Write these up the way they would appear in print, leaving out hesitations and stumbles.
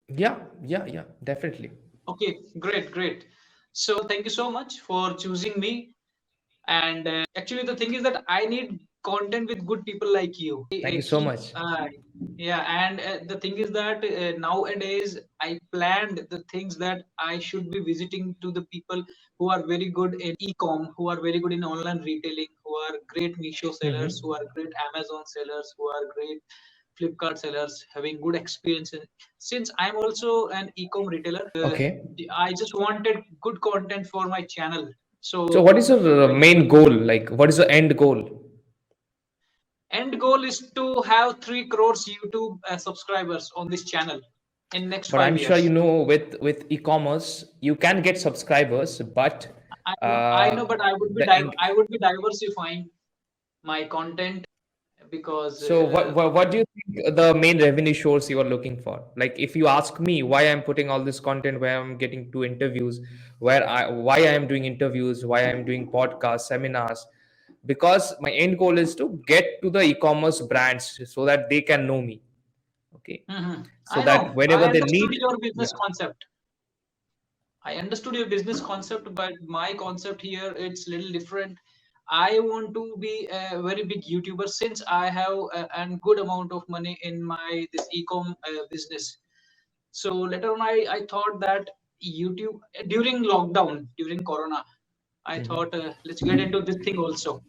Yeah, definitely. Okay, great, great. So thank you so much for choosing me. And actually, the thing is that I need content with good people like you. Thank you so Keep much. yeah, and the thing is that nowadays I planned the things that I should be visiting to the people who are very good in e-com, who are very good in online retailing, who are great Meesho sellers, who Hmm. are great Amazon sellers, who are great Flipkart sellers, having good experience. Since I'm also an e-com retailer, Okay. I just wanted good content for my channel. So, what So is your main goal? Like, what is the end goal? end goal is to have 3 crores YouTube subscribers on this channel in next But 5 I'm sure you years. know with e-commerce you can get subscribers, but I know, but the I would be diversifying my content because so what do you think the main revenue source you are looking for? Like if you ask me why I'm putting all this content, where I'm getting two interviews, why I am doing interviews, why I'm doing podcasts, seminars, because my end goal is to get to the e-commerce brands so that they can know me. Okay. So I that know, I whenever they understood need, your yeah. business concept. I understood your business concept, but my concept here it's little different. I want to be a very big YouTuber since I have a good amount of money in my this e-com business. So later on, I thought that YouTube during lockdown, during Corona, I thought let's get into this thing also.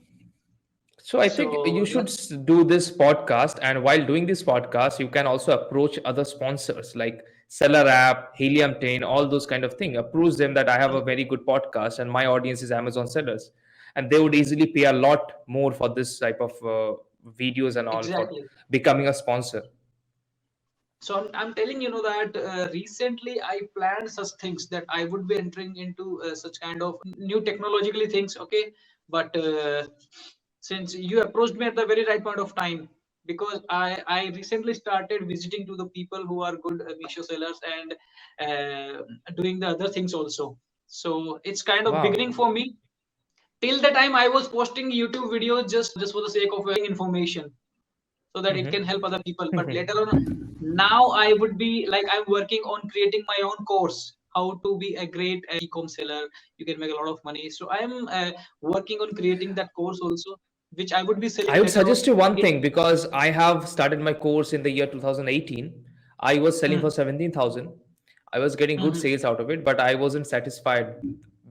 So I think So you should do this podcast, and while doing this podcast, you can also approach other sponsors like Seller App, Helium 10, all those kind of thing. Approach them that I have a very good podcast, and my audience is Amazon sellers, and they would easily pay a lot more for this type of videos and all for exactly. becoming a sponsor. So I'm telling you know that recently I planned such things that I would be entering into such kind of new technologically things. Okay, but since you approached me at the very right point of time, because I recently started visiting to the people who are good Meesho sellers and doing the other things also. So it's kind of Wow. beginning for me. Till the time I was posting YouTube videos just for the sake of information so that it can help other people. But later on, now I would be like I'm working on creating my own course, how to be a great e-com seller. You can make a lot of money. So I'm working on creating that course also, which I would be selling I would later on. suggest you one It thing because I have started my course in the year 2018. I was selling for mm, 17,000. I was getting good mhm, sales out of it, but I wasn't satisfied.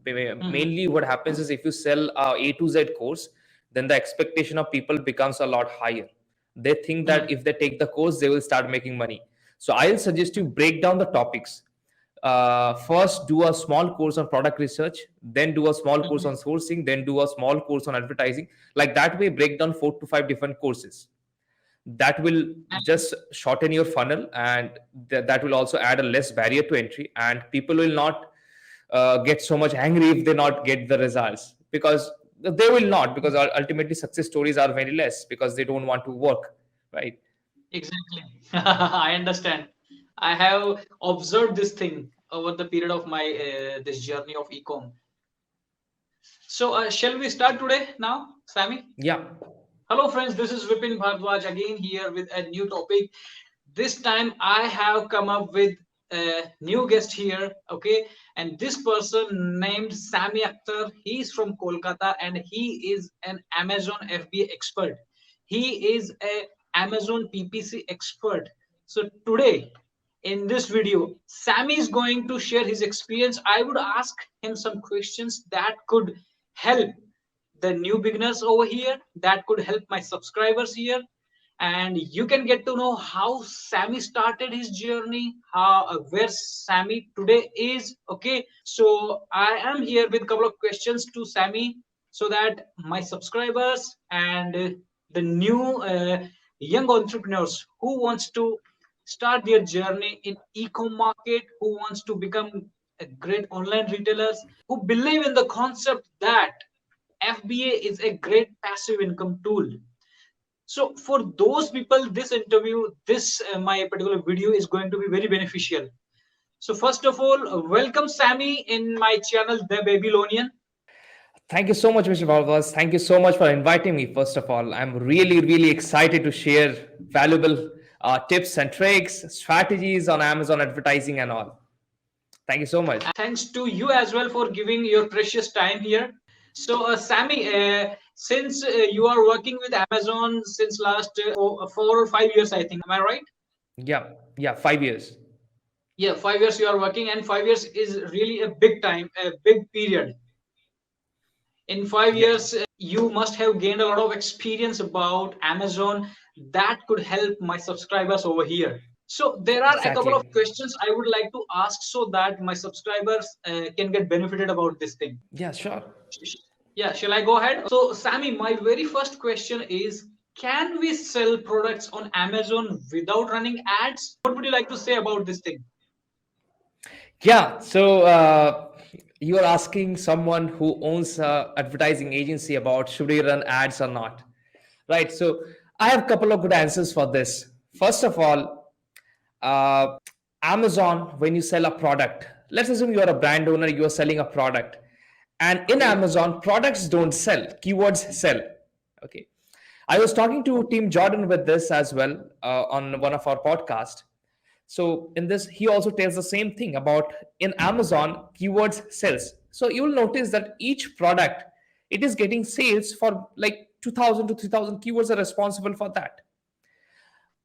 mhm, Mainly, what happens is if you sell a A to Z course, then the expectation of people becomes a lot higher. They think that mm, if they take the course, they will start making money. So I'll suggest you break down the topics. First do a small course on product research, then do a small course mhm. on sourcing, then do a small course on advertising. Like that way, break down 4 to 5 different courses. That will And just shorten your funnel, and that will also add a less barrier to entry, and people will not get so much angry if they not get the results, because they will not, because ultimately success stories are very less because they don't want to work, right? exactly. I understand. I have observed this thing over the period of my this journey of ecom. So shall we start today now, Sammy? Yeah. Hello, friends. This is Vipin Bhardwaj again here with a new topic. This time I have come up with a new guest here. Okay, and this person named Sami Akhtar. He's from Kolkata and he is an Amazon FBA expert. He is a Amazon PPC expert. So today in this video, Sammy is going to share his experience. I would ask him some questions that could help the new beginners over here, that could help my subscribers here, and you can get to know how Sammy started his journey, how where Sammy today is. Okay, so I am here with a couple of questions to Sammy so that my subscribers and the new young entrepreneurs who wants to start their journey in e-com market, who wants to become a great online retailers, who believe in the concept that FBA is a great passive income tool. So for those people, this interview, this my particular video is going to be very beneficial. So first of all, welcome Sammy in my channel, The Babylonian. Thank you so much, Mr. Bhargavas. Thank you so much for inviting me. First of all, I'm really, really excited to share valuable tips and tricks, strategies on Amazon advertising and all. Thank you so much. Thanks to you as well for giving your precious time here. So, Sammy, since you are working with Amazon since last 4 or 5 years, I think, am I right? Yeah, yeah, 5 years. Yeah, 5 years you are working, and 5 years is really a big time, a big period. In five Yeah, years, you must have gained a lot of experience about Amazon that could help my subscribers over here. So there are a couple exactly. of questions I would like to ask so that my subscribers can get benefited about this thing. Yeah, sure. Yeah, shall I go ahead? So, Sammy, my very first question is, can we sell products on Amazon without running ads? What would you like to say about this thing? Yeah, so you are asking someone who owns a advertising agency about should he run ads or not, right? So I have a couple of good answers for this. First of all, uh, Amazon, when you sell a product, let's assume you are a brand owner, you are selling a product, and in Okay. Amazon, products don't sell, keywords sell. Okay, I was talking to Tim Jordan with this as well on one of our podcasts. So in this, he also tells the same thing about in Amazon, keywords sells. So you will notice that each product, it is getting sales for like 2000 to 3000 keywords are responsible for that.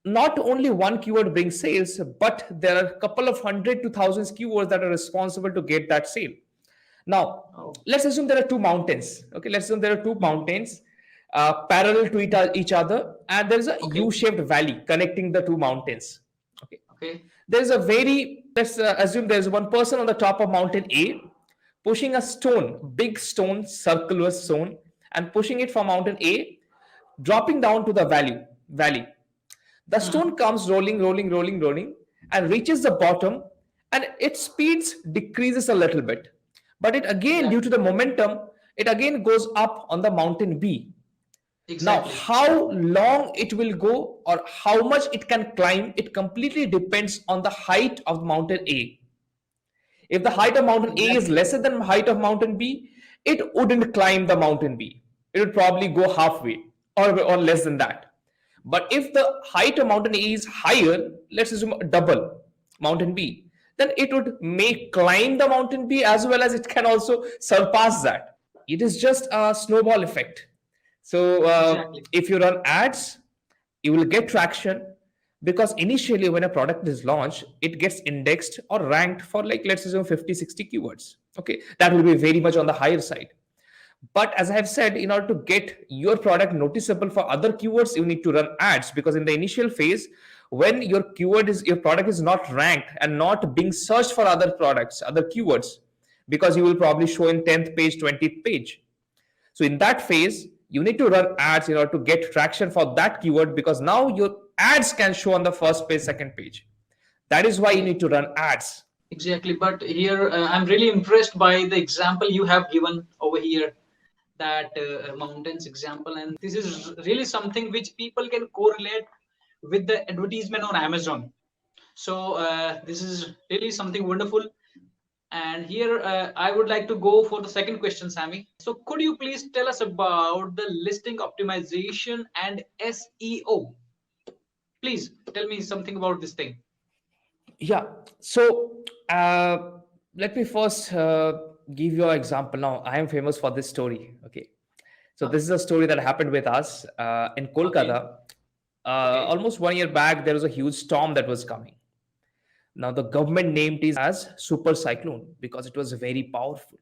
Not only one keyword brings sales, but there are a couple of hundred to thousands keywords that are responsible to get that sale. Now, Oh. let's assume there are two mountains. Okay, let's assume there are two Mhm. mountains parallel to each other, and there is a Okay. U-shaped valley connecting the two mountains. Okay, Okay. there's a very let's assume there's one person on the top of mountain A pushing a stone, big stone, circular stone, and pushing it from mountain A, dropping down to the valley. The Mhm. stone comes rolling, and reaches the bottom, and its speeds decreases a little bit. But it again, due to Exactly. the momentum, it again goes up on the mountain B. Now, Exactly. how long it will go or how much it can climb, it completely depends on the height of mountain A. If the height of mountain A is Exactly. lesser than height of mountain B, it wouldn't climb the mountain B. It would probably go halfway or less than that. But if the height of mountain A is higher, let's assume double mountain B, then it would may climb the mountain B as well as it can also surpass that. It is just a snowball effect. So Exactly. if you run ads, you will get traction because initially when a product is launched, it gets indexed or ranked for like let's assume 50, 60 keywords. Okay, that will be very much on the higher side. But as I have said, in order to get your product noticeable for other keywords, you need to run ads because in the initial phase, when your product is not ranked and not being searched for other products, other keywords, because you will probably show in 10th page, 20th page. So in that phase, you need to run ads in order to get traction for that keyword because now your ads can show on the first page, second page. That is why you Okay. need to run ads. Exactly. But here, I'm really impressed by the example you have given over here, that mountains example, and this is really something which people can correlate with the advertisement on Amazon. So this is really something wonderful. And here I would like to go for the second question, Sammy. So could you please tell us about the listing optimization and SEO? Please tell me something about this thing. Yeah. So let me first give you an example. Now, I am famous for this story. Okay. So Uh, this is a story that happened with us in okay. Kolkata. Okay. Almost 1 year back, there was a huge storm that was coming. Now, the government named it as super cyclone because it was very powerful.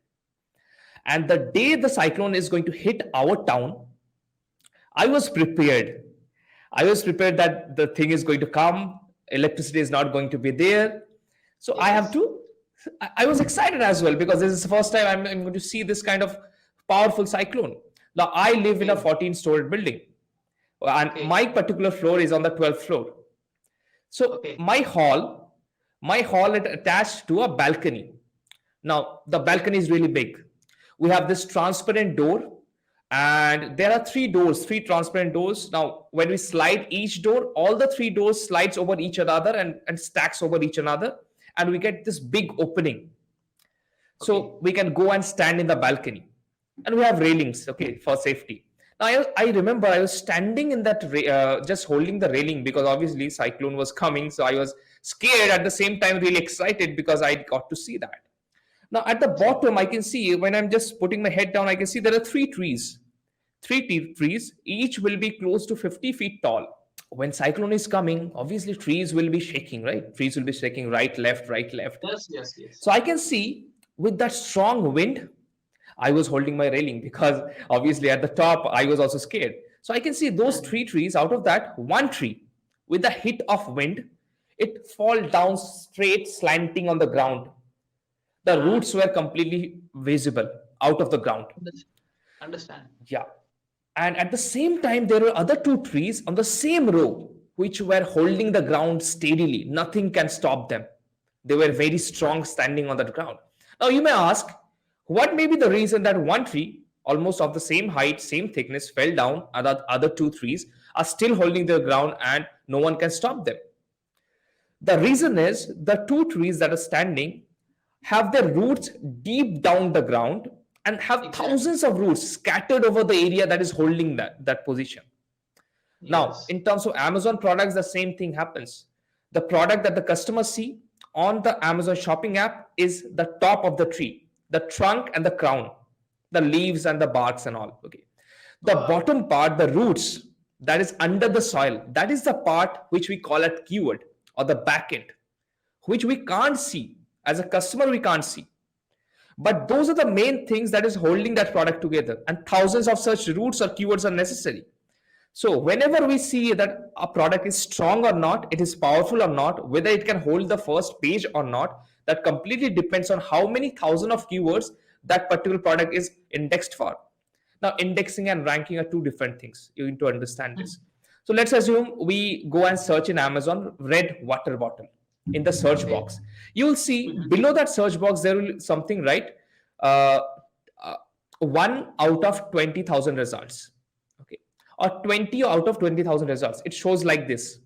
And the day the cyclone is going to hit our town, I was prepared. I was prepared that the thing is going to come, electricity is not going to be there. So I have Yes. to, I was excited as well because this is the first time I'm going to see this kind of powerful cyclone. Now, I live in a Okay. 14-story building, and Okay. my particular floor is on the 12th floor. So Okay. my hall is attached to a balcony. Now the Okay. balcony is really big. We have this transparent door, and there are three transparent doors. Now when we slide each door, all the three doors slides over each another and stacks over each another, and we get this big opening. Okay. So we can go and stand in the balcony, and we have railings, okay, for safety. I remember I was standing in that, just holding the railing because obviously cyclone was coming. So I was scared at the same time, really excited because I got to see that. Now at the Okay. bottom, I can see when I'm just putting my head down, I can see there are three trees. Trees, each will be close to 50 feet tall. When cyclone is coming, obviously trees will be shaking, right? Trees will be shaking right, left, right, left. Yes, yes, yes. So I can see with that strong wind, I was holding my railing because obviously at the top I was also scared. So I can see those Mhm. three trees. Out of that, one tree with the hit of wind, it fall down straight, slanting on the ground. The Uh-huh. roots were completely visible out of the ground. Unders- Understand. Yeah. And at the same time, there were other two trees on the same row which were holding the ground steadily. Nothing can stop them. They were very strong standing on that ground. Now, you may ask, what may be the reason that one tree, almost of the same height, same thickness, fell down, and the other two trees are still holding their ground and no one can stop them? The reason is the two trees that are standing have their roots deep down the ground and have Exactly. thousands of roots scattered over the area that is holding that position. Now, Yes. in terms of Amazon products, the same thing happens. The product that the customers see on the Amazon shopping app is the top of the tree, the trunk and the crown, the leaves and the barks and all. Okay. The Wow. bottom part, the roots, that is under the soil, that is the part which we call it keyword or the back end, which we can't see. As a customer, we can't see. But those are the main things that is holding that product together. And thousands of such roots or keywords are necessary. So whenever we see that a product is strong or not, it is powerful or not, whether it can hold the first page or not, that completely depends on how many thousand of keywords that particular product is indexed for. Now, indexing and ranking are two different things. You need to understand this. Mhm. So let's assume we go and search in Amazon red water bottle in the search Okay. box. You will see Mhm. below that search box there will something, right? Uh, uh, 1 out of 20,000 results. Okay, or 20 out of 20,000 results. It shows like this.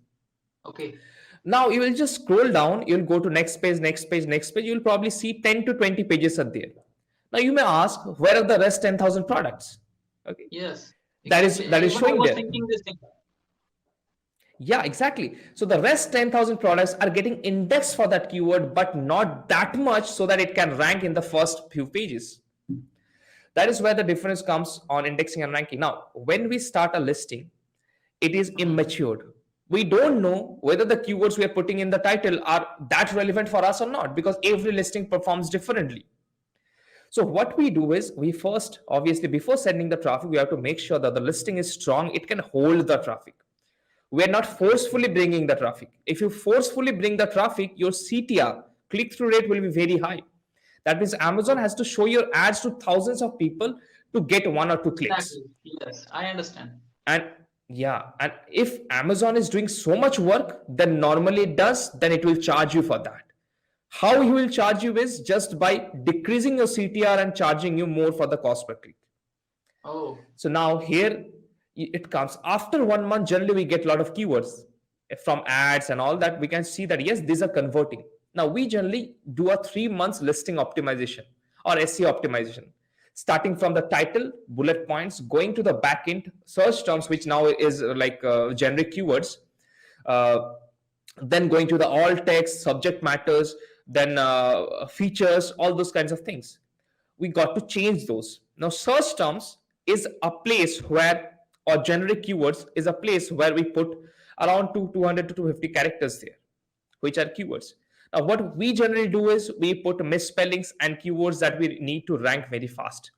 Okay. Now you will just scroll down, you'll go to next page, next page, next page. You'll probably see 10 to 20 pages are there. Now you may ask, where are the rest 10,000 products? Okay, Yes. that is Exactly. that is Even I showing was there. thinking this thing. Yeah, exactly. So the rest 10,000 products are getting indexed for that keyword, but not that much so that it can rank in the first few pages. That is where the difference comes on indexing and ranking. Now, when we start a listing, it is Mhm. immature. We don't know whether the keywords we are putting in the title are that relevant for us or not because every listing performs differently. So what we do is we first, obviously, before sending the traffic, we have to make sure that the listing is strong. It can hold the traffic. We are not forcefully bringing the traffic. If you forcefully bring the traffic, your CTR, click through rate, will be very high. That means Amazon Oh, has to show your ads to thousands of people to get one or two clicks. exactly. Yes, I understand. And yeah, and if Amazon is doing so much work, then normally it does, then it will charge you for that. How he will charge you is just by decreasing your CTR and charging you more for the cost per click. Oh, So now here it comes after 1 month. Generally, we get a lot of keywords from ads and all that. We can see that yes, these are converting. Now we generally do a 3 months listing optimization or SEO optimization, starting from the title, bullet points, going to the backend search terms, which now is like generic keywords. Uh, then going to the alt text, subject matters, then features, all those kinds of things. We got to change those. Now, search terms is a place where, or generic keywords is a place where we put around 200 to 250 characters there, which are keywords. Now, what we generally do is we put misspellings and keywords that we need to rank very fast.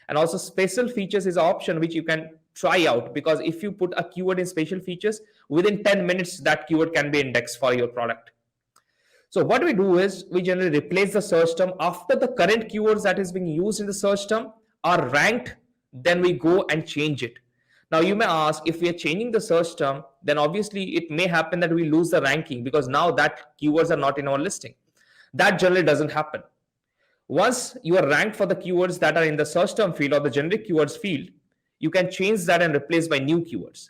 And also, special features is an option which you can try out because if you put a keyword in special features, within 10 minutes, that keyword can be indexed for your product. So what we do is we generally replace the search term after the current keywords that is being used in the search term are ranked, then we go and change it. Now you may ask, if we are changing the search term, then obviously it may happen that we lose the ranking because now that keywords are not in our listing. That generally doesn't happen. Once you are ranked for the keywords that are in the search term field or the generic keywords field, you can change that and replace by new keywords.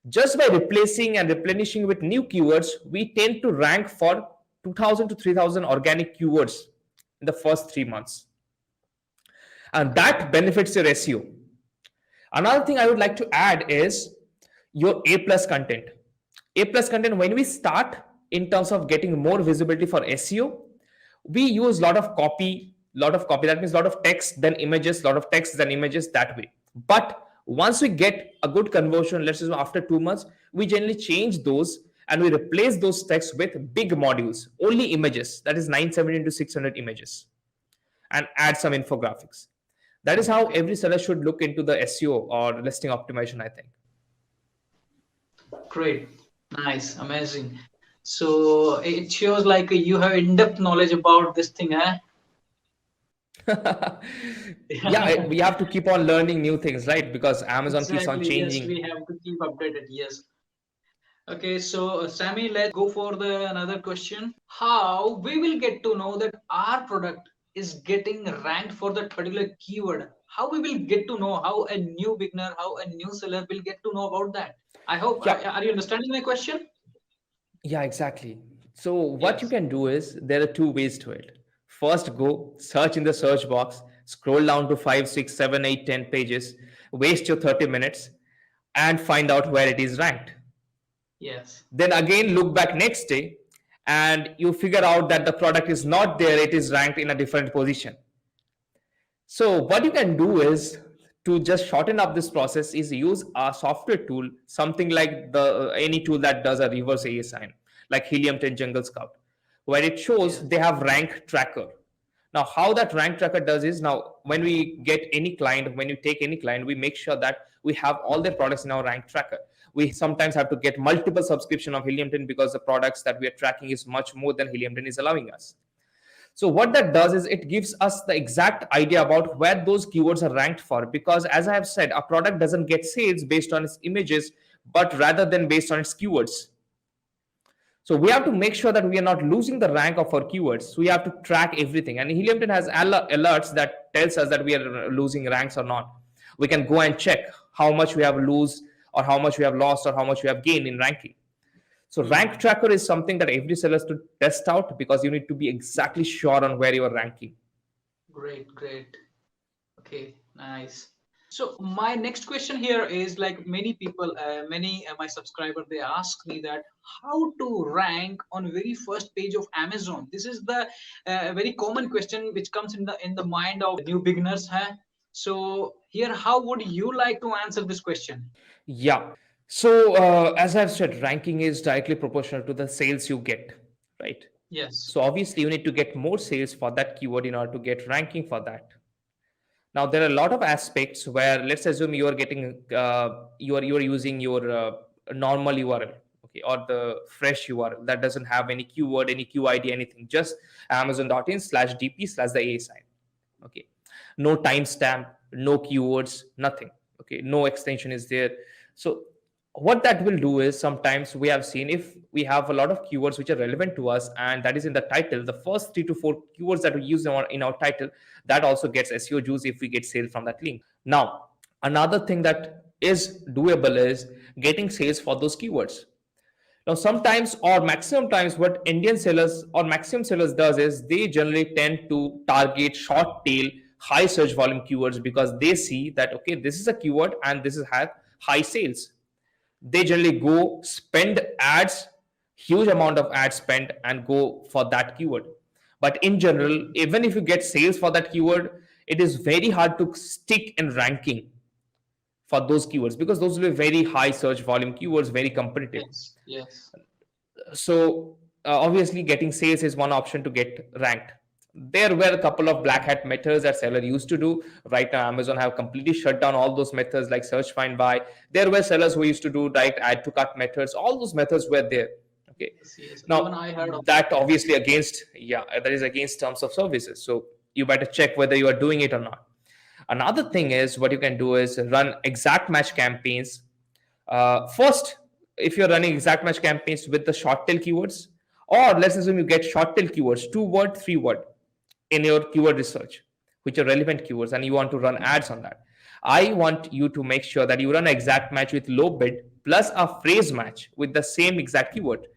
Just by replacing and replenishing with new keywords, we tend to rank for 2000 to 3000 organic keywords in the first 3 months. And that benefits your SEO. Another thing I would like to add is your A plus content. A plus content, when we start in terms of getting more visibility for SEO, we use a lot of copy, lot of copy. That means a lot of text, then images, lot of text, then images that way. But once we get a good conversion, let's say after 2 months, we generally change those and we replace those texts with big modules, only images, that is 970 into 600 images, and add some infographics. That is how every seller should look into the SEO or listing optimization, I think. Great, nice, amazing. So it shows like you have in-depth knowledge about this thing, huh? Yeah, we have to keep on learning new things, right? Because Amazon keeps on Exactly, yes, we changing. have to keep updated, yes. Okay, so Sammy, let's go for the another question. How we will get to know that our product is getting ranked for that particular keyword? How we will get to know, how a new beginner, how a new seller will get to know about that? I hope, Yeah, are you understanding my question? yeah, exactly. So what you Yes. can do is there are two ways to it. First, go search in the search box, scroll down to 5, 6, 7, 8, 10 pages, waste your 30 minutes, and find out where it is ranked. Yes. Then again, look back next day, and you figure out that the product is not there, it is ranked in a different position. So what you can do is, to just shorten up this process, is use a software tool, something like the any tool that does a reverse ASIN, like Helium 10 Jungle Scout, where it shows Yes. they have rank tracker. Now, how that rank tracker does is, now when we get any client, when you take any client, we make sure that we have all their products in our rank tracker. We sometimes have to get multiple subscription of Helium 10 because the products that we are tracking is much more than Helium 10 is allowing us. So what that does is it gives us the exact idea about where those keywords are ranked for. Because as I have said, a product doesn't get sales based on its images, but rather than based on its keywords. So we have to make sure that we are not losing the rank of our keywords. So we have to track everything. And Helium 10 has alerts that tells us that we are losing ranks or not. We can go and check how much we have lose, or how much we have lost, or how much we have gained in ranking. So rank Hmm. tracker is something that every seller has to test out, because you need to be exactly sure on where you are ranking. Great, great. Okay, nice. So my next question here is like many people, many my subscriber, they ask me that how to rank on very first page of Amazon. This is the very common question which comes in the mind of new beginners. Huh? So here, how would you like to answer this question? Yeah. So as I've said, ranking is directly proportional to the sales you get, right? Yes. So obviously you need to get more sales for that keyword in order to get ranking for that. Now there are a lot of aspects where, let's assume you are getting you are using your normal URL, okay, or the fresh URL that doesn't have any keyword, any QID, anything, just amazon.in/dp/the A sign, okay, no timestamp, no keywords, nothing, okay, no extension is there. So what that will do is, sometimes we have seen, if we have a lot of keywords which are relevant to us, and that is in the title, the first 3 to 4 keywords that we use in our title, that also gets SEO juice if we get sales from that link. Now, another thing that is doable is getting sales for those keywords. Now, sometimes or maximum times, what Indian sellers or maximum sellers does is they generally tend to target short tail, high search volume keywords, because they see that, okay, this is a keyword and this is have high sales. They generally go spend ads, huge amount of ad spend, and go for that keyword. But in general, even if you get sales for that keyword, it is very hard to stick in ranking for those keywords, because those will be very high search volume keywords, very competitive. Yes. Yes. So obviously getting sales is one option to get ranked. There were a couple of black hat methods that seller used to do. Right now Amazon have completely shut down all those methods, like search, find, buy. There were sellers who used to do direct add to cart methods. All those methods were there, okay. Yes. Yes. Even Now I heard of that. that Yes. obviously against, yeah, that is against terms of services, so you better check whether you are doing it or not. Another thing is, what you can do is run exact match campaigns. First, if you're running exact match campaigns with the short tail keywords, or let's assume you get short tail keywords, 2 word, 3 word, in your keyword research, which are relevant keywords, and you want to run ads on that, I want you to make sure that you run exact match with low bid plus a phrase match with the same exact keyword.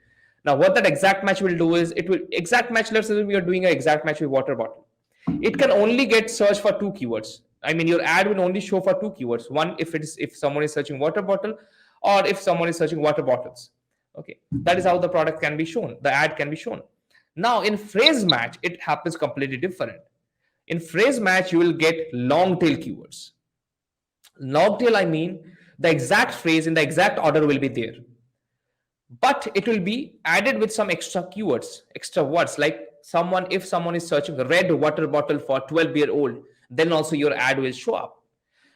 Now, what that exact match will do is, it will exact match. Let's assume you're doing an exact match with water bottle. It can only get search for 2 keywords. I mean, your ad will only show for two keywords. One, if someone is searching water bottle, or if someone is searching water bottles. Okay, that is how the product can be shown. The ad can be shown. Now, in phrase match, it happens completely different. In phrase match, you will get long tail keywords. Long tail, I mean, the exact phrase in the exact order will be there, but it will be added with some extra keywords, extra words, like someone, if someone is searching a red water bottle for 12-year old, then also your ad will show up.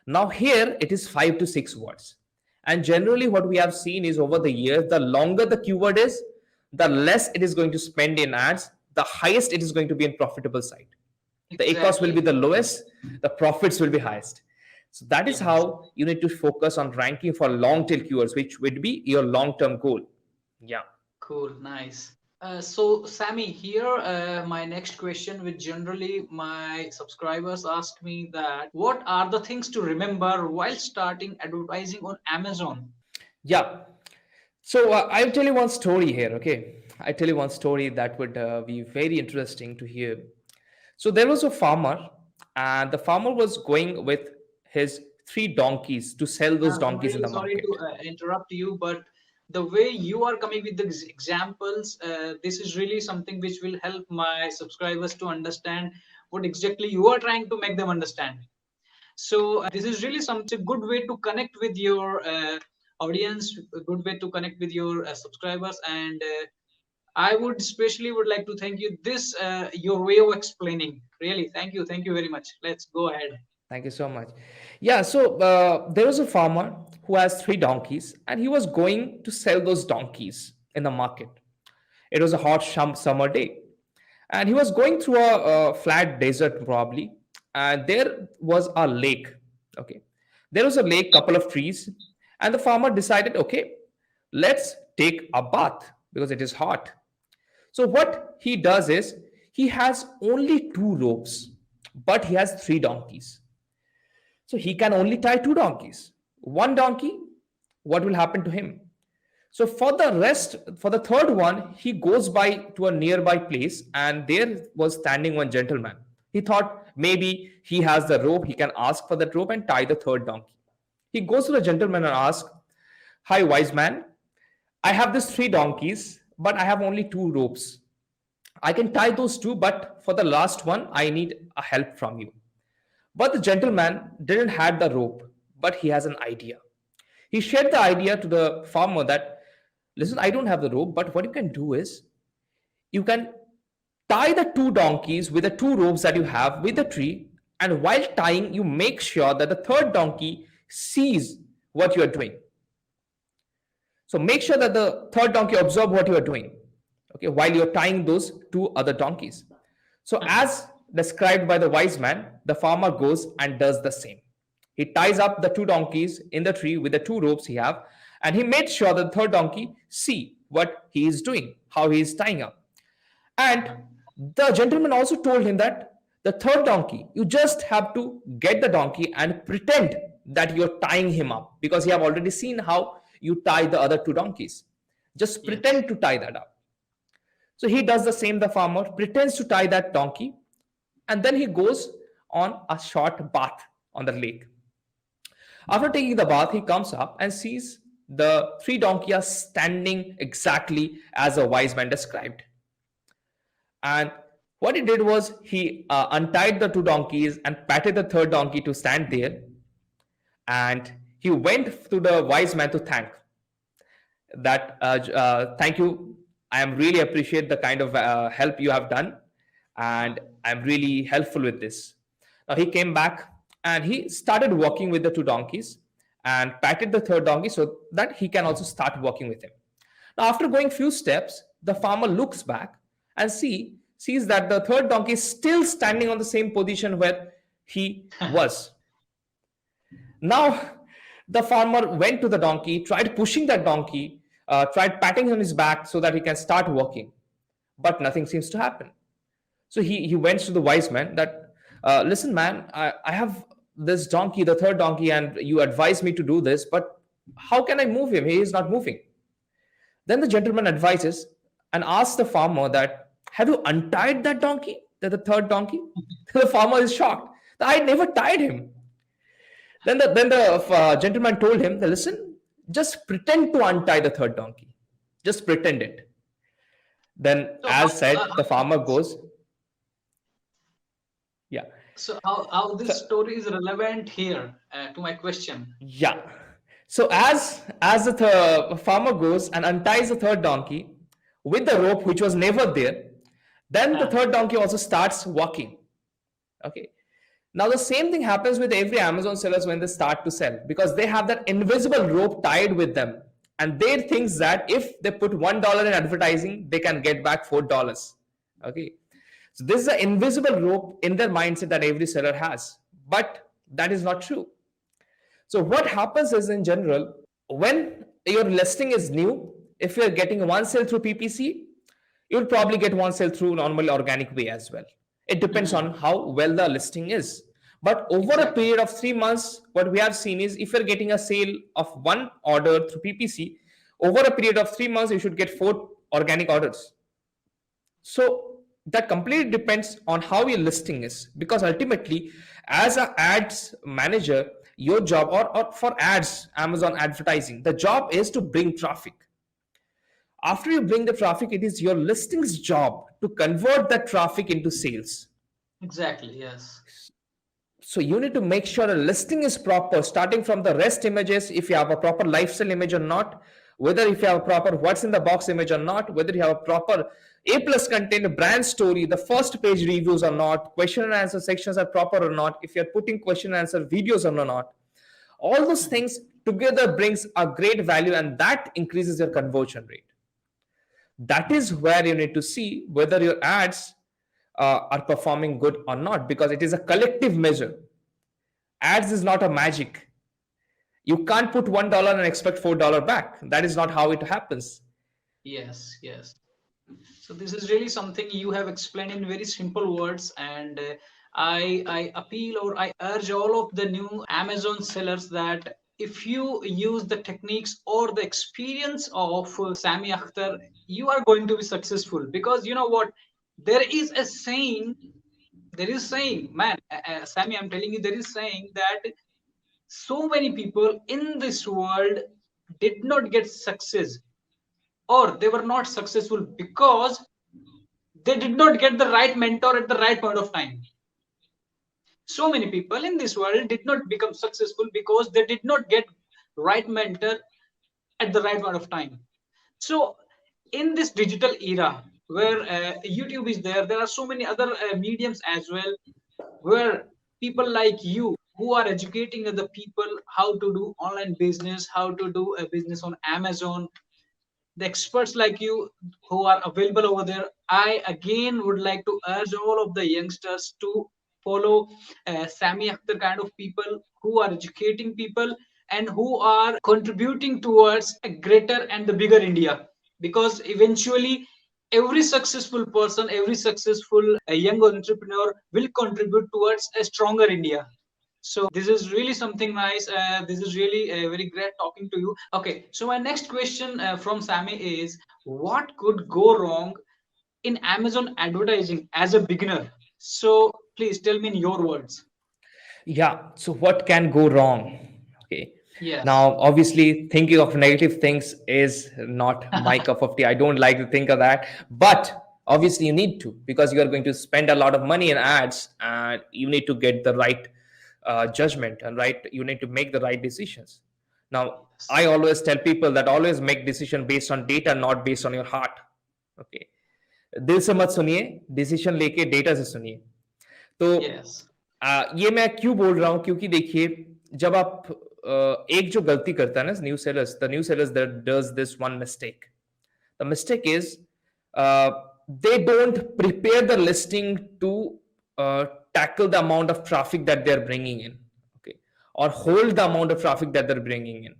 Now here it is 5 to 6 words, and generally what we have seen is over the years, the longer the keyword is, the less it is going to spend in ads, the highest it is going to be in profitable side. The ACOS will be Exactly. the lowest, the profits will be highest. So that is Yes. how you need to focus on ranking for long tail keywords, which would be your long term goal. Yeah. Cool. Nice. So, Sammy, here my next question, which generally my subscribers ask me, that what are the things to remember while starting advertising on Amazon? Yeah. So I'll tell you one story here. Okay. I tell you one story that would be very interesting to hear. So there was a farmer, and the farmer was going with his three donkeys to sell those I'm donkeys in really the sorry to market. interrupt you, but the way you are coming with the examples, this is really something which will help my subscribers to understand what exactly you are trying to make them understand. So this is really some a good way to connect with your audience, a good way to connect with your subscribers, and I would especially would like to thank you. This your way of explaining. Really, thank you very much. Let's go ahead. Thank you so much. Yeah, so there was a farmer who has three donkeys, and he was going to sell those donkeys in the market. It was a hot summer day, and he was going through a flat desert probably, and there was a lake. Okay, there was a lake, couple of trees, and the farmer decided, okay, let's take a bath because it is hot. So what he does is he has only two ropes, but he has three donkeys, so he can only tie two donkeys. One donkey, what will happen to him? So for the rest, for the third one, he goes by to a nearby place, and there was standing one gentleman. He thought maybe he has the rope, he can ask for that rope and tie the third donkey. He goes to the gentleman and asks, "Hi, wise man, I have these three donkeys, but I have only two ropes. I can tie those two, but for the last one, I need a help from you." But the gentleman didn't have the rope, but he has an idea. He shared the idea to the farmer that, listen, I don't have the rope, but what you can do is you can tie the two donkeys with the two ropes that you have with the tree, and while tying, you make sure that the third donkey sees what you are doing. So make sure that the third donkey observe what you are doing, okay, while you're tying those two other donkeys. So as described by the wise man, the farmer goes and does the same. He ties up the two donkeys in the tree with the two ropes he have, and he made sure that the third donkey see what he is doing, how he is tying up. And the gentleman also told him that the third donkey, you just have to get the donkey and pretend that you're tying him up, because you have already seen how you tie the other two donkeys. Just Yes. pretend to tie that up. So he does the same, the farmer pretends to tie that donkey, and then he goes on a short bath on the lake. After taking the bath, he comes up and sees the three donkeys are standing exactly as a wise man described. And what he did was he untied the two donkeys and patted the third donkey to stand there. And he went to the wise man to thank you. I am really appreciate the kind of help you have done, and I'm really helpful with this. Now he came back and he started walking with the two donkeys and patted the third donkey so that he can also start walking with him. Now after going few steps, the farmer looks back and sees that the third donkey is still standing on the same position where he was. Now, the farmer went to the donkey, tried pushing that donkey, tried patting on his back so that he can start walking, but nothing seems to happen. So he went to the wise man that, listen, man, I have this donkey, the third donkey, and you advised me to do this, but how can I move him? He is not moving. Then the gentleman advises and asks the farmer that, have you untied that donkey, the third donkey? The farmer is shocked. I never tied him. Then the gentleman told him, listen, just pretend to untie the third donkey. Just pretend it. Then, So as said, the farmer goes, yeah. how So, this story is relevant here to my question? yeah. So as the farmer goes and unties the third donkey with the rope which was never there, then the Uh, third donkey also starts walking. Okay. Now the same thing happens with every Amazon sellers when they start to sell, because they have that invisible rope tied with them, and they think that if they put $1 in advertising, they can get back $4. Okay. So this is an invisible rope in their mindset that every seller has, but that is not true. So what happens is, in general, when your listing is new, if you're getting one sale through PPC, you'll probably get one sale through normal organic way as well. It depends mhm. on how well the listing is. But over a Exactly. period of 3 months, what we have seen is if you're getting a sale of one order through PPC, over a period of 3 months, you should get four organic orders. So that completely depends on how your listing is, because ultimately, as an ads manager, your job, or for ads, Amazon advertising, the job is to bring traffic. After you bring the traffic, it is your listings job to convert that traffic into sales. Exactly. Yes. So you need to make sure a listing is proper, starting from the rest images, if you have a proper lifestyle image or not, whether if you have a proper what's in the box image or not, whether you have a proper A plus content, brand story, the first page reviews or not, question and answer sections are proper or not, if you're putting question and answer videos or not. All those Mhm. things together brings a great value, and that increases your conversion rate. That is where you need to see whether your ads are performing good or not, because it is a collective measure. Ads is not a magic. You can't put $1 and expect $4 back. That is not how it happens. Yes. Yes. So this is really something you have explained in very simple words, and I appeal or I urge all of the new Amazon sellers that if you use the techniques or the experience of Sami Akhtar, you are going to be successful. Because you know what, there is a saying. There is saying, man, Sami, I'm telling you, there is saying that so many people in this world did not get success, or they were not successful because they did not get the right mentor at the right point of time. So many people in this world did not become successful because they did not get right mentor at the right point of time. So in this digital era where YouTube is there, there are so many other mediums as well, where people like you who are educating other people how to do online business, how to do a business on Amazon, the experts like you who are available over there, I again would like to urge all of the youngsters to follow Sami Akhtar kind of people who are educating people and who are contributing towards a greater and the bigger India. Because eventually, every successful person, every successful young entrepreneur will contribute towards a stronger India. So this is really something nice. This is really very great talking to you. Okay, so my next question from Sami is, what could go wrong in Amazon advertising as a beginner? So please tell me in your words. Yeah. So what can go wrong? Okay. Yes. Now, obviously, thinking of negative things is not my cup of tea. I don't like to think of that. But obviously, you need to, because you are going to spend a lot of money in ads, and you need to get the right judgment, and right. You need to make the right decisions. Now, I Yes. always tell people that always make decision based on data, not based on your heart. Okay. दिल से मत सुनिए, decision लेके data से सुनिए. तो Yes. ये मैं क्यों बोल रहा हूँ, क्योंकि देखिए, जब आप एक जो गलती करता है ना, new sellers that does this one mistake. The mistake is they don't prepare the listing to tackle the amount of traffic that they're bringing in, okay, or hold the amount of traffic that they're bringing in.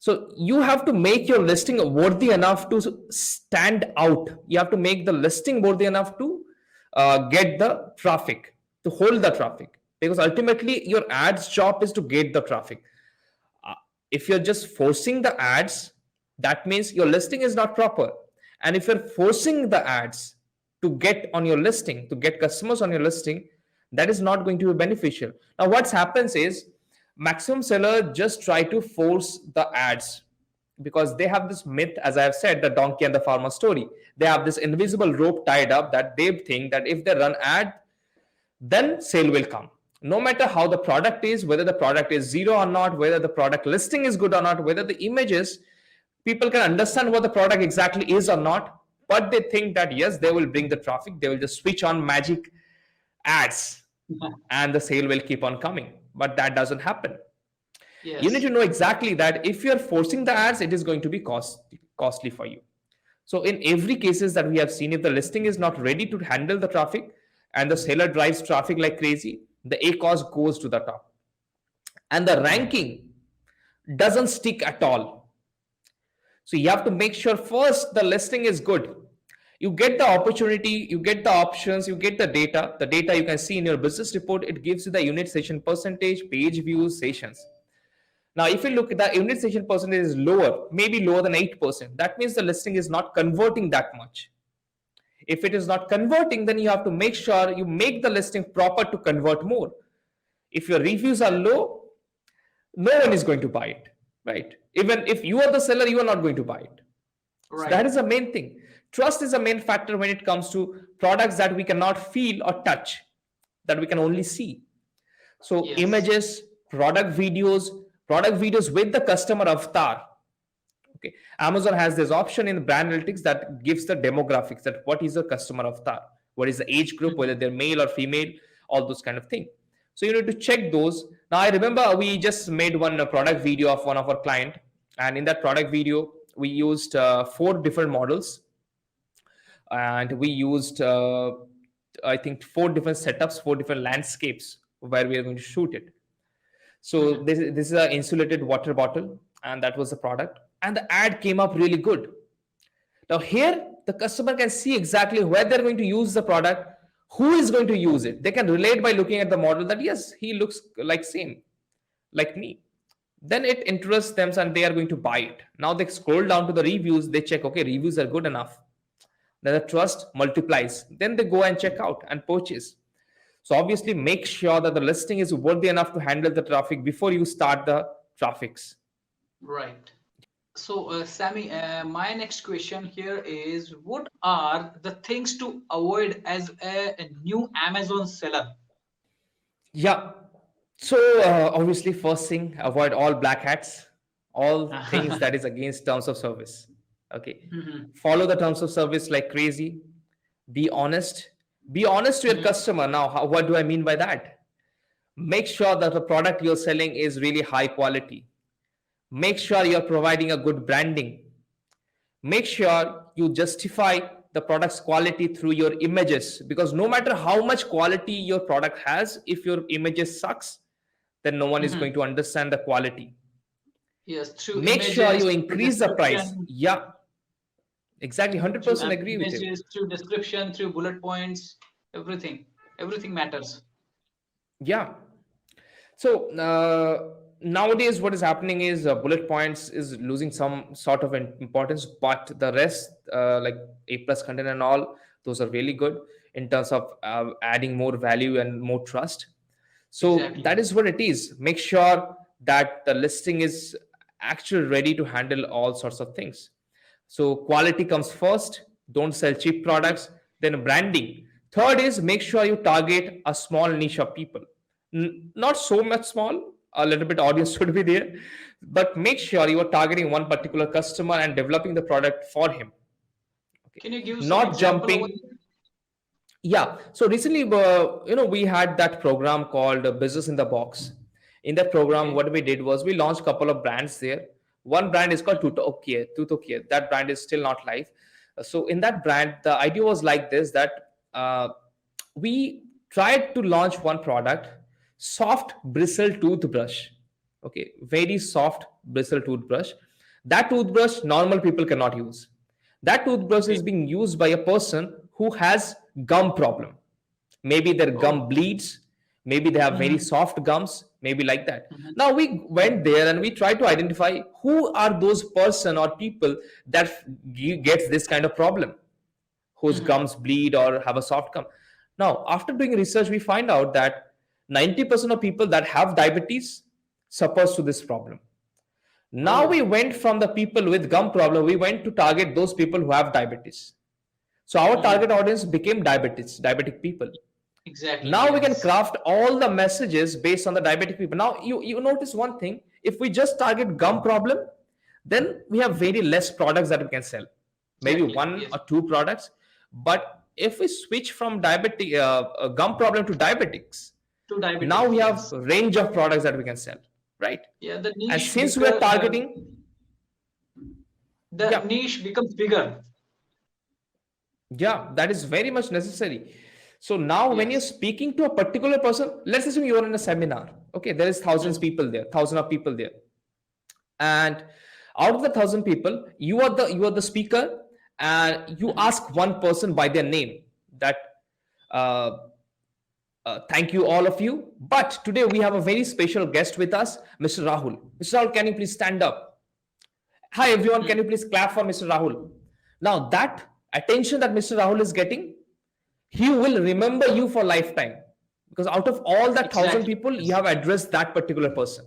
So you have to make your listing worthy enough to stand out. You have to make the listing worthy enough to get the traffic, to hold the traffic, because ultimately your ads job is to get the traffic. uh, if you're just forcing the ads, that means your listing is not proper. And if you're forcing the ads to get on your listing, to get customers on your listing, That is not going to be beneficial. Now what happens is maximum seller just try to force the ads, because they have this myth, as I have said, the donkey and the farmer story. They have this invisible rope tied up that they think that if they run ad, then sale will come. No matter how the product is, whether the product is zero or not, whether the product listing is good or not, whether the images, people can understand what the product exactly is or not, but they think that yes, they will bring the traffic, they will just switch on magic ads and the sale will keep on coming. But that doesn't happen. You need Yes. to know exactly that if you're forcing the ads, it is going to be costly for you. So in every cases that we have seen, if the listing is not ready to handle the traffic and the seller drives traffic like crazy, the A cost goes to the top and the ranking doesn't stick at all. So you have to make sure first the listing is good. You get the opportunity, you get the options, you get the data. The data you can see in your business report, it gives you the unit session percentage, page views, sessions. Now, if you look at the unit session percentage is lower, maybe lower than 8%, that means the listing is not converting that much. If it is not converting, then you have to make sure you make the listing proper to convert more. If your reviews are low, no one is going to buy it, right? Even if you are the seller, you are not going to buy it. So that Right. is the main thing. Trust is a main factor when it comes to products that we cannot feel or touch, that we can only see. So Yes. images, product videos with the customer avatar. Okay, Amazon has this option in brand analytics that gives the demographics, that what is the customer avatar, what is the age group, whether Mhm. they're male or female, all those kind of thing. So you need to check those. Now I remember we just made one product video of one of our client, and in that product video we used four different models, and we used I think four different setups, four different landscapes where we are going to shoot it. So Mhm. this is an insulated water bottle, and that was the product. And the ad came up really good. Now here the customer can see exactly where they're going to use the product, who is going to use it. They can relate by looking at the model that yes, he looks like same, like me. Then it interests them and they are going to buy it. Now they scroll down to the reviews, they check, okay, reviews are good enough. Then the trust multiplies. Then they go and check out and purchase. So obviously make sure that the listing is worthy enough to handle the traffic before you start the traffics. Right. So, Sammy, my next question here is, what are the things to avoid as a new Amazon seller? Yeah. So obviously first thing, avoid all black hats, all things that is against terms of service. Okay. Mhm. Follow the terms of service like crazy. Be honest. Be honest to your Mhm. customer. Now, what do I mean by that? Make sure that the product you're selling is really high quality. Make sure you're providing a good branding. Make sure you justify the product's quality through your images, because no matter how much quality your product has, if your images sucks, then no one is going Mhm. to understand the quality. Yes, through Make sure you images, through increase the price. description, Yeah, exactly, through 100% agree with you. images, through description, through bullet points, everything. Everything matters. Yeah. So nowadays, what is happening is bullet points is losing some sort of importance, but the rest, like A plus content and all, those are really good in terms of adding more value and more trust. So that Exactly. is what it is. Make sure that the listing is actually ready to handle all sorts of things. So quality comes first. Don't sell cheap Mhm. products. Then branding. Third is make sure you target a small niche of people. Not so much small. A little bit audience should be there, but make sure you are targeting one particular customer and developing the product for him. Okay, Can you give some not example over jumping. Yeah, so recently we had that program called Business in the Box. In that there? program Okay. what we did was we launched a couple of brands there. One brand is called Tutokia. That brand is still not live. So in that brand the idea was like this, that we tried to launch one product, soft bristle toothbrush. Okay, very soft bristle toothbrush. That toothbrush normal people cannot use. That toothbrush Okay. is being used by a person who has gum problem. Maybe their Oh. gum bleeds, maybe they have very Mhm. soft gums, maybe like that. Mhm. Now we Mhm. went there and we tried to identify who are those person or people that gets this kind of problem, whose Mhm. gums bleed or have a soft gum. Now, after doing research, we find out that 90% of people that have diabetes suffers to this problem. Now we Oh, went from the people with gum problem, we went to target those people who have diabetes. So our target mhm. audience became diabetic people. Exactly. Now we can Yes. craft all the messages based on the diabetic people. Now you notice one thing: if we just target gum problem, then we have very less products that we can sell, maybe Exactly. one Yes. or two products. But if we switch from diabetic gum problem to diabetics, To now diabetic. we have Yes. a range of products that we can sell, right? Yeah. The And niche since we are bigger. targeting, The yeah, niche becomes bigger. yeah, that is very much necessary. So now when you're Yes. speaking to a particular person, let's assume you're in a seminar. Okay, there is thousands Mhm. people there, thousand of people there. And out of the thousand people, you are the speaker, and you Mhm. ask one person by their name that uh, thank you all of you. But today we have a very special guest with us, Mr. Rahul. Mr. Rahul, can you please stand up? Hi everyone, can Mhm. you please clap for Mr. Rahul? Now that attention that Mr. Rahul is getting, he will remember you for lifetime, because out of all that thousand Exactly. people, you Yes. have addressed that particular person.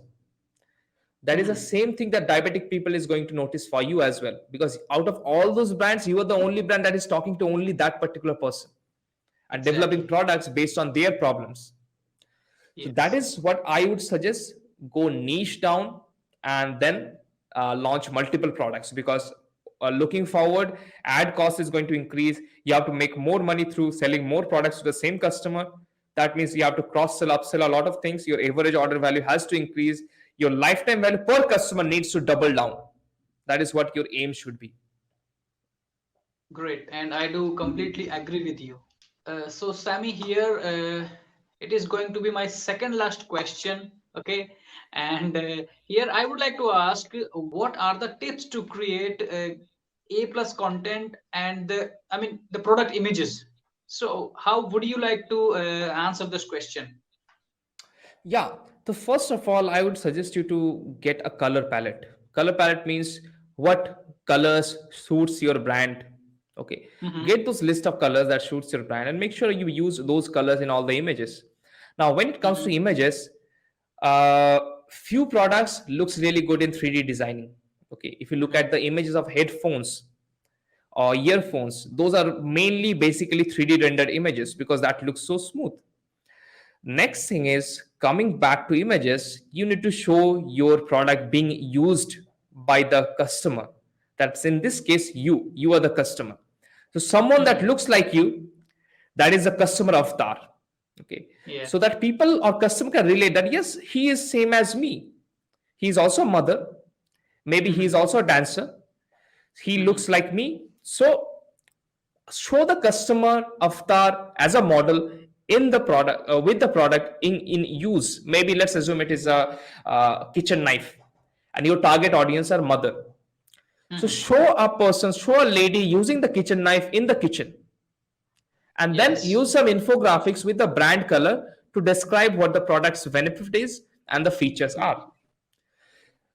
That is the Mhm. same thing that diabetic people is going to notice for you as well, because out of all those brands, you are the only brand that is talking to only that particular person and developing Exactly. products based on their problems. So that Yes. is what I would suggest: go niche down and then launch multiple products, because looking forward, ad cost is going to increase. You have to make more money through selling more products to the same customer. That means you have to cross sell, upsell a lot of things. Your average order value has to increase. Your lifetime value per customer needs to double down. That is what your aim should be. Great. And I do completely agree with you. So, Sammy, here it is going to be my second last question. Okay. And here I would like to ask what are the tips to create A plus content and I mean, the product images. So, how would you like to answer this question? Yeah. So first of all, I would suggest you to get a color palette. Color palette means what colors suits your brand. Okay. Mm-hmm. Get those list of colors that suits your brand and make sure you use those colors in all the images. Now, when it comes to Mm-hmm. images, uh, few products looks really good in 3D designing. Okay. If you look Mm-hmm. at the images of headphones or earphones, those are mainly basically 3D rendered images because that looks so smooth. Next thing is coming back to images, you need to show your product being used by the customer. That's in this case, you are the customer. So, someone that Mm-hmm. looks like you, that is a customer avatar. Okay. Yeah. So that people or customer can relate that yes, he is same as me. He is also a mother. Maybe he is Mm-hmm. also a dancer. He Mm-hmm. looks like me. So show the customer avatar as a model in the product, with the product in use. Maybe let's assume it is a kitchen knife and your target audience are mother. So Mm-hmm. show a person, show a lady using the kitchen knife in the kitchen, and then Yes. use some infographics with the brand color to describe what the product's benefit is and the features Mm-hmm. are.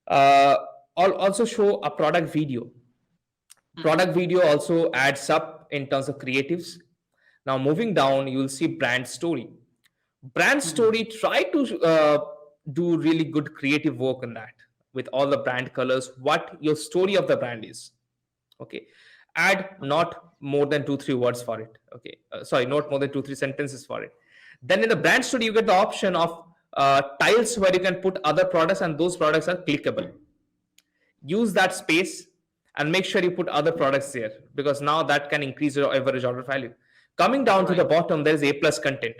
uh, also show a product video. Mm-hmm. Product video also adds up in terms of creatives. Now, moving down, you'll see brand story. Brand Mm-hmm. story, try to do really good creative work on that with all the brand colors, what your story of the brand is. Okay. Add Okay. not more than 2 3 words for it. Okay. Sorry, not more than 2 3 sentences for it. Then in the brand story, you get the option of tiles where you can put other products, and those products are clickable. Use that space and make sure you put other products there, because now that can increase your average order value. Coming down to the Right. bottom, there is A plus content.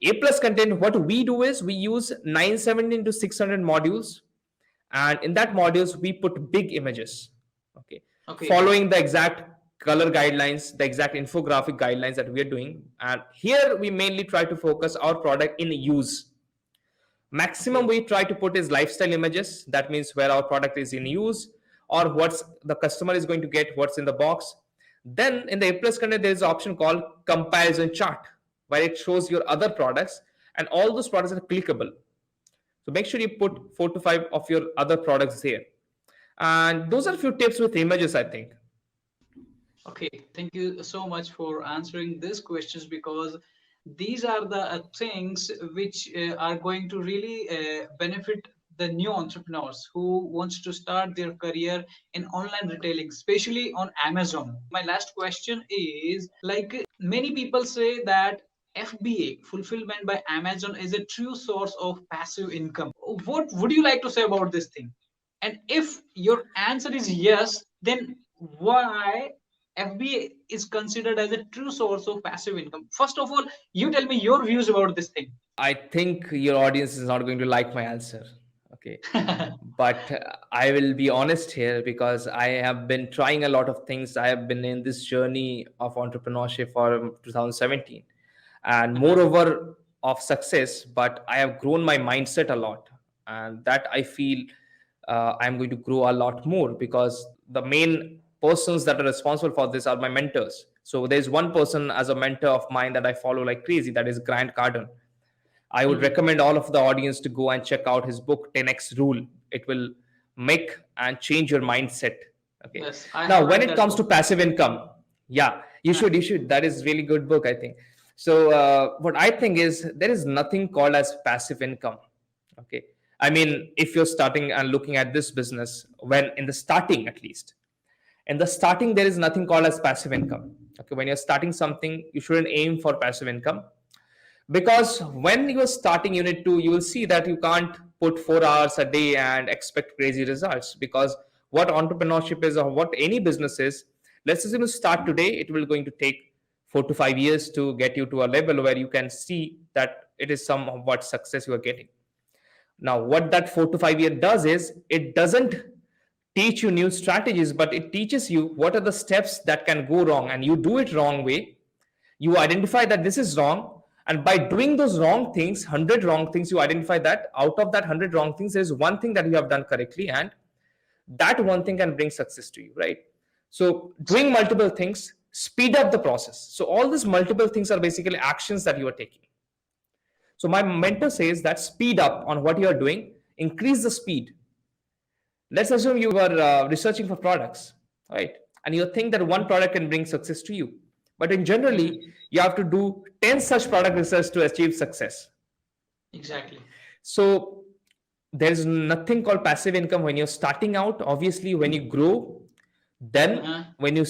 A plus content, what we do is we use 970 to 600 modules, and in that modules we put big images. Okay. Okay. Following the exact color guidelines, the exact infographic guidelines that we are doing, and here we mainly try to focus our product in use. Maximum Okay. we try to put is lifestyle images. That means where our product is in use, or what's the customer is going to get, what's in the box. Then in the A plus content, there is an option called comparison chart, where it shows your other products, and all those products are clickable. So make sure you put 4 to 5 of your other products there. And those are a few tips with images, I think. Okay, thank you so much for answering these questions, because these are the things which are going to really benefit the new entrepreneurs who wants to start their career in online retailing, especially on Amazon. My last question is like, many people say that FBA, fulfillment by Amazon, is a true source of passive income. What would you like to say about this thing? And if your answer is yes, then why FBA is considered as a true source of passive income? First of all, you tell me your views about this thing. I think your audience is not going to like my answer. Okay. But I will be honest here because I have been trying a lot of things. I have been in this journey of entrepreneurship for 2017 and Uh-huh. moreover of success, but I have grown my mindset a lot. And that I feel I'm going to grow a lot more because the main persons that are responsible for this are my mentors. So there's one person as a mentor of mine that I follow like crazy, that is Grant Cardone. I would Mhm. recommend all of the audience to go and check out his book 10x Rule. It will make and change your mindset. Okay. Yes, I Now, have when read it that comes to book. passive income, yeah, you Uh, should, you should. That is really good book, I think. So, what I think is there is nothing called as passive income. Okay. I mean, if you're starting and looking at this business, when in the starting at least, in the starting there is nothing called as passive income. Okay, when you're starting something, you shouldn't aim for passive income because when you're starting unit 2 you will see that you can't put 4 hours a day and expect crazy results because what entrepreneurship is or what any business is, let's assume you start today, it will going to take 4 to 5 years to get you to a level where you can see that it is somewhat success you are getting. Now what that 4 to 5 year does is it doesn't teach you new strategies, but it teaches you what are the steps that can go wrong and you do it wrong way. You identify that this is wrong, and by doing those wrong things, 100 wrong things, you identify that out of that 100 wrong things there is one thing that you have done correctly, and that one thing can bring success to you, right? So doing exactly. multiple things speed up the process. So all these multiple things are basically actions that you are taking. So my mentor says that speed up on what you are doing, increase the speed. Let's assume you are researching for products, right? And you think that one product can bring success to you, but in generally Mhm. you have to do 10 such product research to achieve success. Exactly. So there's nothing called passive income when you're starting out. Obviously when you grow, then Uh-huh. when you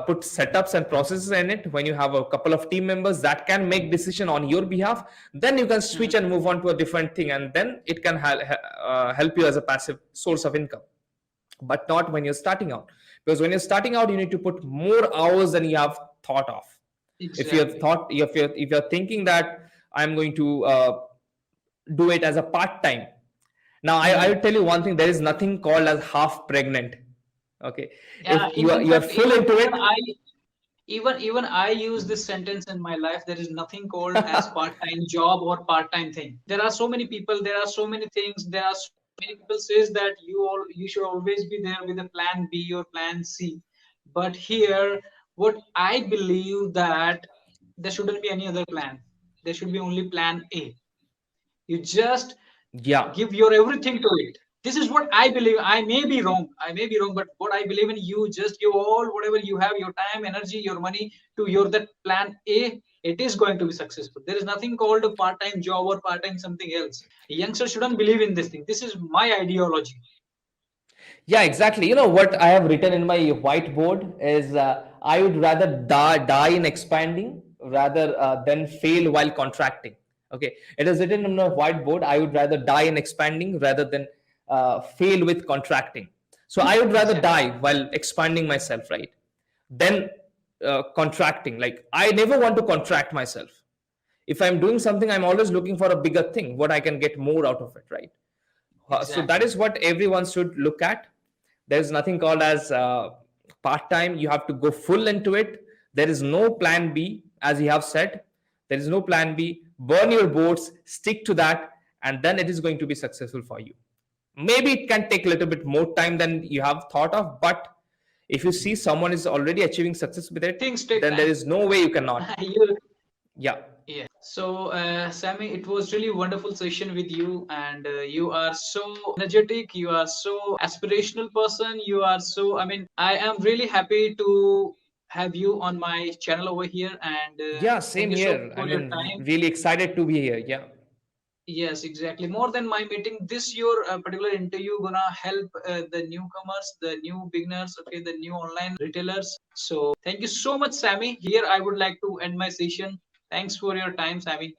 put setups and processes in it, when you have a couple of team members that can make decision on your behalf, then you can switch Mhm. and move on to a different thing, and then it can help you as a passive source of income, but not when you're starting out, because when you're starting out you need to put more hours than you have thought of. If you have Exactly. thought, if you're thinking that I'm going to do it as a part time, now I Mhm. will tell you one thing, there is nothing called as half pregnant. Okay. Yeah, If you are in you are fact, full into even it. I, even I use this sentence in my life. There is nothing called as part-time job or part-time thing. There are so many people, there are so many things, there are so many people says that you should always be there with a plan B or plan C. But here, what I believe, that there shouldn't be any other plan. There should be only plan A. You just Yeah. give your everything to it. This is what I believe. I may be wrong, I may be wrong, but what I believe in, you just give all whatever you have, your time, energy, your money, to your that plan A. It is going to be successful. There is nothing called a part-time job or part-time something else. A youngster shouldn't believe in this thing. This is my ideology. Yeah, exactly. You know what I have written in my whiteboard is I would rather die in expanding rather than fail while contracting. Okay, it is written on a whiteboard. I would rather die in expanding rather than fail with contracting. So I would rather Exactly. die while expanding myself, right? Then contracting. Like I never want to contract myself. If I'm doing something, I'm always looking for a bigger thing, what I can get more out of it, right? So that Exactly. is what everyone should look at. There's nothing called as part time. You have to go full into it. There is no plan B, as you have said. There is no plan B. Burn your boats, stick to that, and then it is going to be successful for you. Maybe it can take a little bit more time than you have thought of, but if you see someone is already achieving success with it, Things take then there time. is no way you cannot. You, Yeah. yeah. So, Sammy, it was really wonderful session with you, and you are so energetic. You are so aspirational person. You are so. I mean, I am really happy to have you on my channel over here. And Yeah, thank same you so much here. I for your mean, time. really excited to be here. Yeah. Yes, exactly. More than my meeting, this your particular interview gonna help the newcomers, the new beginners, okay, the new online retailers. So thank you so much, Sammy. Here I would like to end my session. Thanks for your time, Sammy.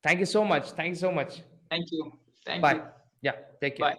Thank you so much. Thank you so much. Thank you. Thank Bye. you. Yeah. Take care. Bye.